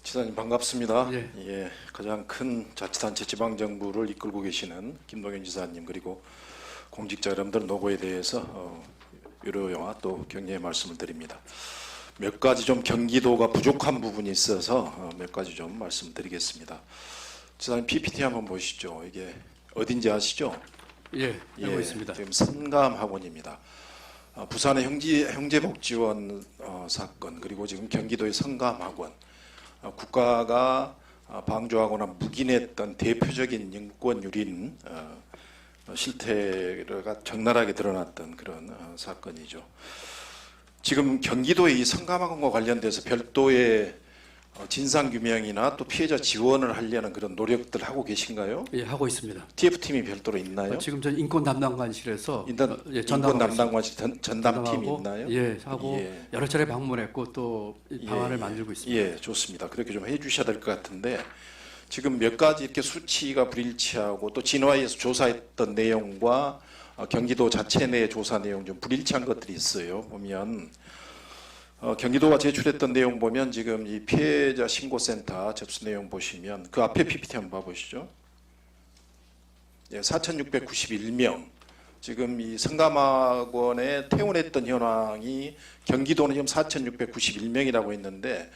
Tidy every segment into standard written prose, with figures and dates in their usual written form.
지사님 반갑습니다. 예. 예, 가장 큰 자치단체 지방정부를 이끌고 계시는 김동연 지사님 그리고 공직자 여러분들 노고에 대해서 유료와 또 격려의 말씀을 드립니다. 몇 가지 좀 경기도가 부족한 부분이 있어서 몇 가지 좀 말씀드리겠습니다. 지사님 PPT 한번 보시죠. 이게 어딘지 아시죠? 예, 알고 있습니다. 지금 성감학원입니다. 부산의 형제복지원 사건 그리고 지금 경기도의 성감학원 국가가 방조하거나 묵인했던 대표적인 인권유린 실태가 적나라하게 드러났던 그런 사건이죠. 지금 경기도의 이 성감학원과 관련돼서 별도의 진상규명이나 또 피해자 지원을 하려는 그런 노력들 하고 계신가요? 예, 하고 있습니다. TF팀이 별도로 있나요? 지금 저 인권 담당관실에서 인권 담당관실 전담팀이 있나요? 예, 하고 예. 여러 차례 방문했고 또 방안을 만들고 있습니다. 예, 좋습니다. 그렇게 좀 해주셔야 될 것 같은데 지금 몇 가지 이렇게 수치가 불일치하고 또 진화에서 조사했던 내용과 경기도 자체 내 조사 내용 좀 불일치한 것들이 있어요. 보면 경기도가 제출했던 내용 보면 지금 이 피해자 신고센터 접수 내용 보시면 그 앞에 PPT 한번 봐보시죠. 예, 4,691명. 지금 이 성감학원에 퇴원했던 현황이 경기도는 지금 4,691명이라고 했는데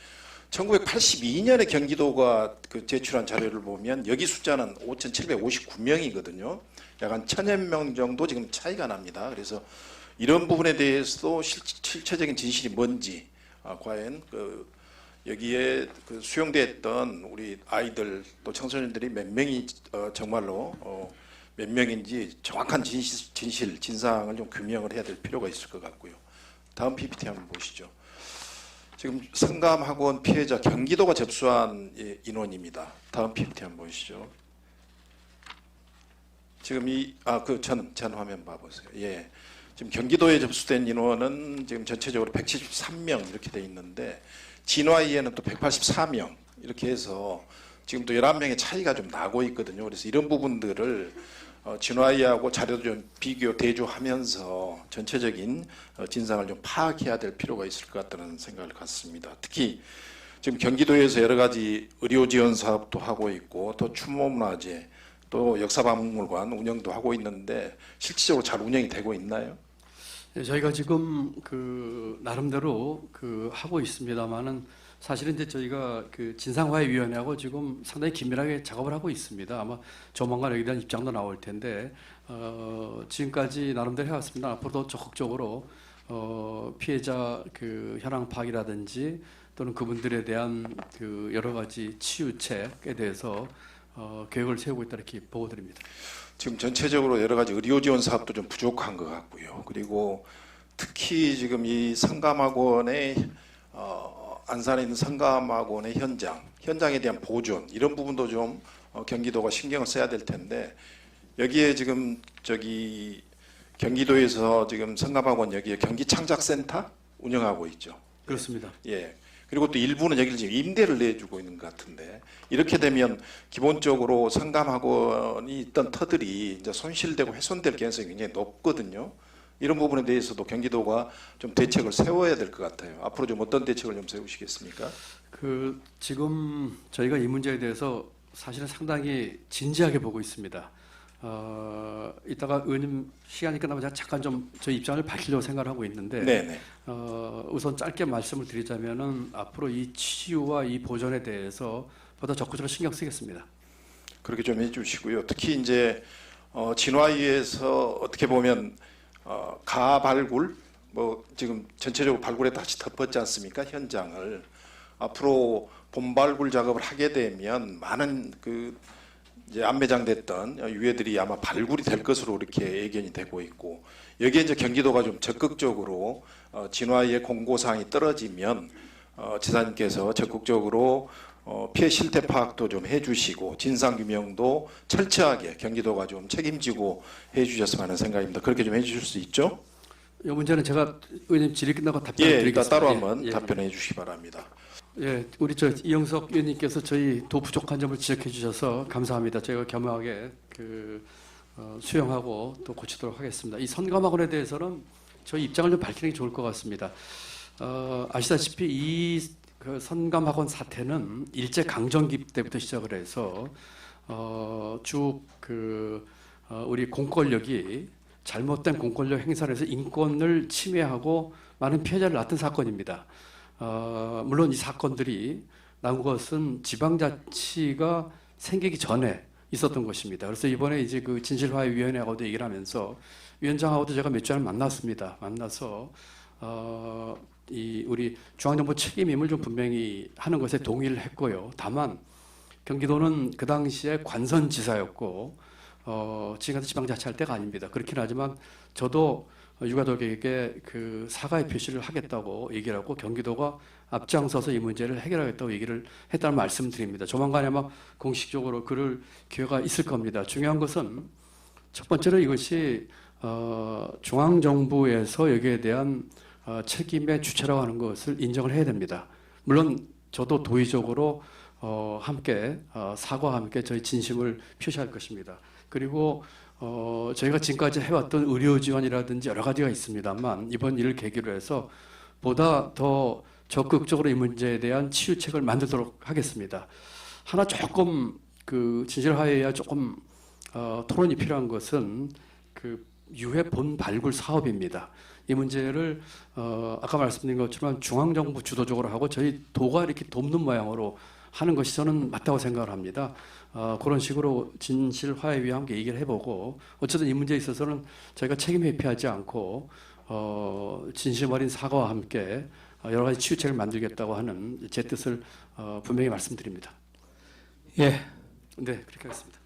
1982년에 경기도가 그 제출한 자료를 보면 여기 숫자는 5,759명이거든요. 약 한 1,000여 명 정도 지금 차이가 납니다. 그래서 이런 부분에 대해서도 실체적인 진실이 뭔지 과연 여기에 수용됐던 우리 아이들 또 청소년들이 몇 명이 정말로 몇 명인지 정확한 진상을 좀 규명을 해야 될 필요가 있을 것 같고요. 다음 PPT 한번 보시죠. 지금 성감학원 피해자 경기도가 접수한 인원입니다. 다음 PPT 한번 보시죠. 지금 전 화면 봐보세요. 예. 지금 경기도에 접수된 인원은 지금 전체적으로 173명 이렇게 돼 있는데 진화위에는 또 184명 이렇게 해서 지금 또 11명의 차이가 좀 나고 있거든요. 그래서 이런 부분들을 진화위하고 자료도 좀 비교 대조하면서 전체적인 진상을 좀 파악해야 될 필요가 있을 것 같다는 생각을 갖습니다. 특히 지금 경기도에서 여러 가지 의료 지원 사업도 하고 있고 또 추모문화재 또 역사박물관 운영도 하고 있는데 실질적으로 잘 운영이 되고 있나요? 예, 저희가 지금 나름대로 하고 있습니다만은 사실은 이제 저희가 진상화해위원회하고 지금 상당히 긴밀하게 작업을 하고 있습니다. 아마 조만간 여기에 대한 입장도 나올 텐데 지금까지 나름대로 해왔습니다. 앞으로도 적극적으로 피해자 현황 파악이라든지 또는 그분들에 대한 여러 가지 치유책에 대해서 계획을 세우고 있다 이렇게 보고 드립니다. 지금 전체적으로 여러 가지 의료 지원 사업도 좀 부족한 것 같고요. 그리고 특히 지금 이 성감학원의 안산에 있는 성감학원의 현장에 대한 보존 이런 부분도 좀 경기도가 신경을 써야 될 텐데 여기에 지금 경기도에서 지금 성감학원 여기에 경기창작센터 운영하고 있죠. 그렇습니다. 예. 그리고 또 일부는 여기를 지금 임대를 내주고 있는 것 같은데 이렇게 되면 기본적으로 성감학원이 있던 터들이 이제 손실되고 훼손될 가능성이 굉장히 높거든요. 이런 부분에 대해서도 경기도가 좀 대책을 세워야 될 것 같아요. 앞으로 좀 어떤 대책을 좀 세우시겠습니까? 지금 저희가 이 문제에 대해서 사실은 상당히 진지하게 보고 있습니다. 이따가 의원님 시간이 끝나면 제가 잠깐 좀 저희 입장을 밝히려고 생각을 하고 있는데 네네. 우선 짧게 말씀을 드리자면은 앞으로 이 치유와 이 보존에 대해서 보다 적극적으로 신경 쓰겠습니다. 그렇게 좀 해주시고요. 특히 이제 진화위에서 어떻게 보면 가발굴 지금 전체적으로 발굴에 다시 덮었지 않습니까? 현장을 앞으로 본발굴 작업을 하게 되면 많은 이제 안매장됐던 유해들이 아마 발굴이 될 것으로 이렇게 예견이 되고 있고 여기에 이제 경기도가 좀 적극적으로 진화의 공고사항이 떨어지면 지사님께서 적극적으로 피해 실태 파악도 좀 해주시고 진상규명도 철저하게 경기도가 좀 책임지고 해주셨으면 하는 생각입니다. 그렇게 좀 해주실 수 있죠? 이 문제는 제가 의원님 질의 끝나고 답변드리겠습니다. 이따 따로 한번 답변해 주시기 바랍니다. 예, 우리 이영석 의원님께서 저희 도 부족한 점을 지적해 주셔서 감사합니다. 저희가 겸허하게 수용하고 또 고치도록 하겠습니다. 이 성감학원에 대해서는 저희 입장을 좀 밝히는 게 좋을 것 같습니다. 아시다시피 이 그 선감학원 사태는 일제 강점기 때부터 시작을 해서 우리 공권력이 잘못된 공권력 행사를 해서 인권을 침해하고 많은 피해자를 낳던 사건입니다. 물론 이 사건들이 나온 것은 지방자치가 생기기 전에 있었던 것입니다. 그래서 이번에 이제 그 진실화해위원회하고도 얘기를 하면서 위원장하고도 제가 몇 주를 만났습니다. 만나서 이 우리 중앙정부 책임임을 좀 분명히 하는 것에 동의를 했고요. 다만 경기도는 그 당시에 관선지사였고 지금 지방자치할 때가 아닙니다. 그렇긴 하지만 저도 유가족에게 그 사과의 표시를 하겠다고 얘기를 하고 경기도가 앞장서서 이 문제를 해결하겠다고 얘기를 했다는 말씀드립니다. 조만간에 아마 공식적으로 그럴 기회가 있을 겁니다. 중요한 것은 첫 번째로 이것이 중앙정부에서 여기에 대한 책임의 주체라고 하는 것을 인정을 해야 됩니다. 물론 저도 도의적으로 함께 사과와 함께 저희 진심을 표시할 것입니다. 그리고 저희가 지금까지 해왔던 의료 지원이라든지 여러 가지가 있습니다만 이번 일을 계기로 해서 보다 더 적극적으로 이 문제에 대한 치유책을 만들도록 하겠습니다. 하나 조금 그 진실화해야 조금 토론이 필요한 것은 그 유해 본 발굴 사업입니다. 이 문제를 아까 말씀드린 것처럼 중앙정부 주도적으로 하고 저희 도가 이렇게 돕는 모양으로 하는 것이 저는 맞다고 생각을 합니다. 그런 식으로 진실화해위와 함께 얘기를 해보고 어쨌든 이 문제에 있어서는 저희가 책임 회피하지 않고 진심 어린 사과와 함께 여러 가지 치유책을 만들겠다고 하는 제 뜻을 분명히 말씀드립니다. 예. 네, 그렇게 하겠습니다.